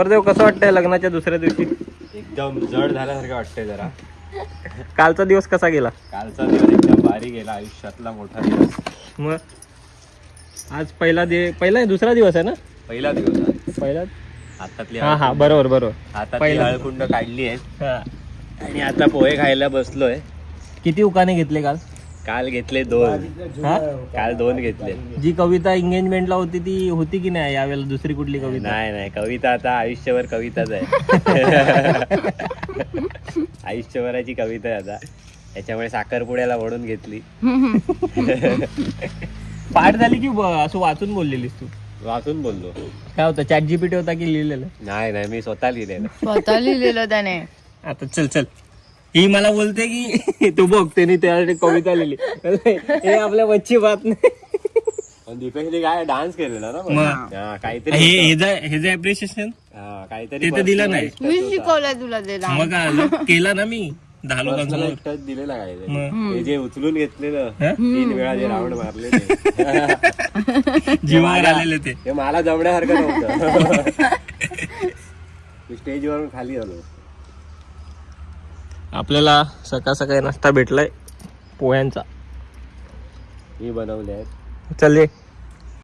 देव कसं वाटतंय लग्नाच्या दुसऱ्या दिवशी? एकदम जड झाल्यासारखं वाटतंय जरा. कालचा दिवस कसा गेला? कालचा दिवस एकदम भारी गेला, आयुष्यातला मोठा दिवस. मग आज पहिला दुसरा दिवस आहे ना? पहिला दिवस. पहिला हातातली हा बरोबर हातातली पहिला. हळकुंड काढली आहे हा. आणि आता पोहे खायला बसलोय. किती उकाने घेतले काल? काल घेतले 2. हा? काल 2 घेतले. जी कविता एंगेजमेंटला होती ती होती की नाही यावेळेला दुसरी कुठली कविता? नाही कविता आता आयुष्यभर कविताच आहे. आयुष्यभराची कविता आहे आता. त्याच्यामुळे साखरपुड्याला ओढून घेतली. पाठ झाली की असं वाचून बोललेलीस तू? वाचून बोललो. काय होतं, चॅट जीपीटी होता की लिहिलेलं? नाही मी स्वतः लिहिलेलं. स्वतः लिहिलेलं त्याने. आता चल ही मला बोलते की तू बघ त्यांनी त्यासाठी कविता लिहिली. हे आपल्या मच्छी बात नाही. पण दीपेशने काय डान्स केलेला ना मग. हा, काहीतरी होतं. हे जे अप्रिशिएशन हा, काहीतरी ते तर दिलं नाही. मी शिकवलंय तुला ते डान्स. मग काय, केला ना मी 10 लोकांसमोर. एक टच दिलेला काहीतरी. मग. ते जे उचलून घेतलेलं हा? 3 वेळा जे राऊंड मारलेले जीवावर आलेले ते. ते मला जमण्यासारखं नव्हतं. स्टेजवरून खाली आलो. आपल्याला सकाळी नाश्ता भेटलाय पोह्यांचा. मी बनवले आहेत. चल ये.